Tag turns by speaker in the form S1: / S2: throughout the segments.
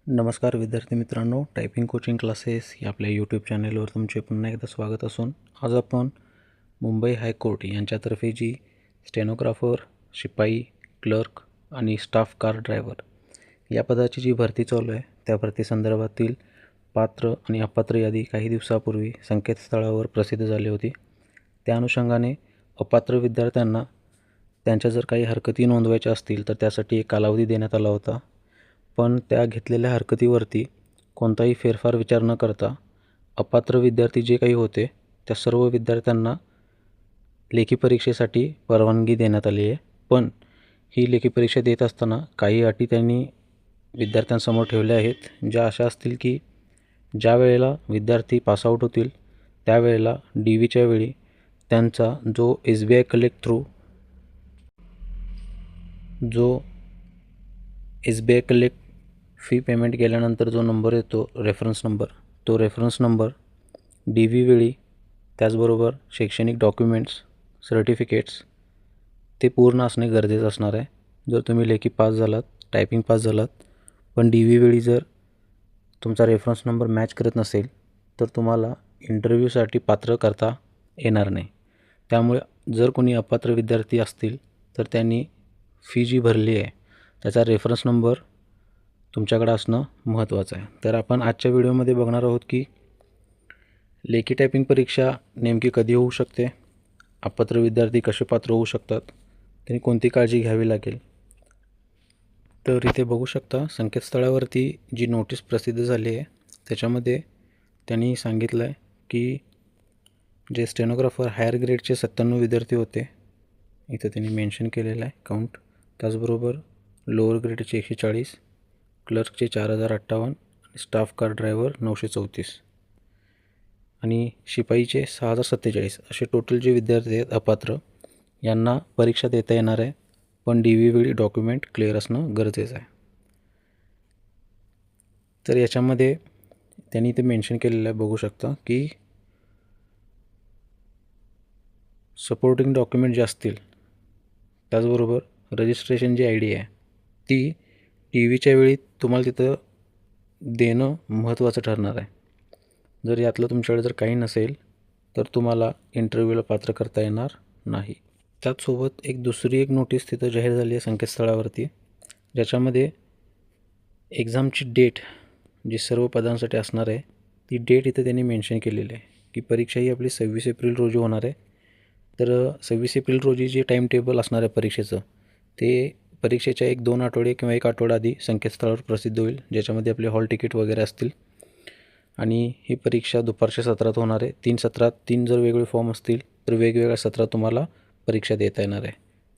S1: नमस्कार विद्यार्थी मित्रांनो, टायपिंग कोचिंग क्लासेस या आपल्या यूट्यूब चॅनलवर तुमचे पुन्हा एकदा स्वागत असून आज आपण मुंबई हायकोर्ट यांच्यातर्फे जी स्टेनोग्राफर, शिपाई, क्लर्क आणि स्टाफ कार ड्रायव्हर या पदाची जी भरती चालू आहे त्या भरती संदर्भातील पात्र आणि अपात्र यादी काही दिवसापूर्वी संकेतस्थळावर प्रसिद्ध झाली होती। त्या अनुषंगाने अपात्र विद्यार्थ्यांना त्यांच्या जर काही हरकती नोंदवायच्या असतील तर त्यासाठी एक कालावधी देण्यात आला होता, पण त्या घेतलेल्या हरकतीवरती कोणताही फेरफार विचार न करता अपात्र विद्यार्थी जे काही होते त्या सर्व विद्यार्थ्यांना लेखी परीक्षेसाठी परवानगी देण्यात आली आहे। पण ही लेखी परीक्षा देत असताना काही अटी त्यांनी विद्यार्थ्यांसमोर ठेवल्या आहेत, ज्या अशा असतील की ज्या वेळेला विद्यार्थी पासआउट होतील त्यावेळेला DVच्या वेळी त्यांचा जो SBI collect through fee payment केल्यानंतर जो नंबर येतो रेफरन्स नंबर, तो रेफरन्स नंबर DV वेळी त्याचबरोबर शैक्षणिक डॉक्युमेंट्स, सर्टिफिकेट्स ते पूर्ण असणे गरजेचं असणार आहे। जर तुम्ही लेखी पास झालात, टायपिंग पास झालात, पण DV वेळी जर तुमचा रेफरन्स नंबर मॅच करत नसेल तर तुम्हाला इंटरव्ह्यूसाठी पात्र करता येणार नाही। त्यामुळे जर कोणी अपात्र विद्यार्थी असतील तर त्यांनी फी जी भरली आहे त्याचा रेफरन्स नंबर तुमच्याकडे असणं महत्त्वाचं आहे। तर आपण आजच्या व्हिडिओमध्ये बघणार आहोत की लेखी टायपिंग परीक्षा नेमकी कधी होऊ शकते, अपात्र विद्यार्थी कसे पात्र होऊ शकतात, त्यांनी कोणती काळजी घ्यावी लागेल। तर इथे बघू शकता संकेतस्थळावरती जी नोटीस प्रसिद्ध झाली आहे त्याच्यामध्ये त्यांनी सांगितलं आहे की जे स्टेनोग्राफर हायर ग्रेडचे 97 विद्यार्थी होते, इथं त्यांनी मेन्शन केलेलं आहे काउंट, त्याचबरोबर लोअर ग्रेडचे 140, क्लर्कचे 4058 आणि स्टाफ कार ड्रायव्हर 934 आणि शिपाईचे 6047 असे टोटल जे विद्यार्थी आहेत अपात्र यांना परीक्षा देता येणार आहे, पण DV वेळी डॉक्युमेंट क्लिअर असणं गरजेचं आहे। तर याच्यामध्ये त्यांनी इथे मेन्शन केलेलं आहे, बघू शकता की सपोर्टिंग डॉक्युमेंट जे असतील त्याचबरोबर रजिस्ट्रेशन जी ID आहे ती DVच्या वेळी तुम्हाला तिथं देणं महत्त्वाचं ठरणार आहे। जर यातलं तुमच्याकडे जर काही नसेल तर तुम्हाला इंटरव्ह्यूला पात्र करता येणार नाही। त्याचसोबत दुसरी एक नोटीस तिथं जाहीर झाली आहे संकेतस्थळावरती, ज्याच्यामध्ये एक्झामची डेट जी सर्व पदांसाठी असणार आहे ती डेट इथं त्यांनी मेन्शन केलेली आहे की परीक्षा ही आपली 26 एप्रिल रोजी होणार आहे। तर 26 एप्रिल रोजी जे टाईम टेबल असणार आहे परीक्षेचं ते परीक्षेच्या 1-2 आठवडे किंवा 1 आठवडा आधी संकेतस्थळावर प्रसिद्ध होईल, ज्याच्यामध्ये आपले हॉल तिकीट वगैरे असतील। आणि ही परीक्षा दुपारच्या सत्रात होणार आहे। 3 सत्रात 3 जर वेगळे फॉर्म असतील तर वेगवेगळ्या सत्रात तुम्हाला परीक्षा देता येणार आहे।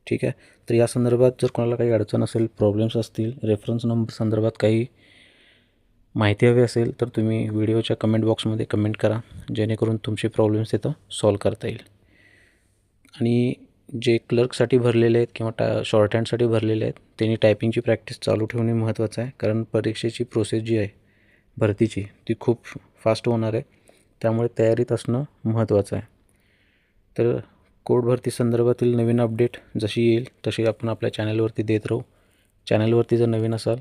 S1: ठीक आहे, तर या संदर्भात जर कोणाला काही अडचण असेल, प्रॉब्लेम्स असतील, रेफरन्स नंबर संदर्भात काही माहिती हवी असेल तर तुम्ही व्हिडिओच्या कमेंट बॉक्समध्ये कमेंट करा, जेणेकरून तुमचे प्रॉब्लेम्स तिथं सॉल्व करता येईल। आणि जे क्लर्कसाठी भरलेले आहेत किंवा शॉर्ट हँडसाठी भरलेले आहेत त्यांनी टायपिंगची प्रॅक्टिस चालू ठेवणे महत्त्वाचं आहे, कारण परीक्षेची प्रोसेस जी आहे भरतीची ती खूप फास्ट होणार आहे, त्यामुळे तयारीत असणं महत्त्वाचं आहे। तर कोर्ट भरती संदर्भातील नवीन अपडेट जशी येईल तशी आपण आपल्या चॅनलवरती देत राहू। चॅनलवरती जर नवीन असाल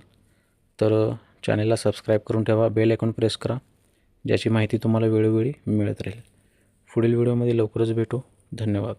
S1: तर चॅनलला सबस्क्राईब करून ठेवा, बेल आयकॉन प्रेस करा, ज्याची माहिती तुम्हाला वेळोवेळी मिळत राहील। पुढील व्हिडिओमध्ये लवकरच भेटू। धन्यवाद।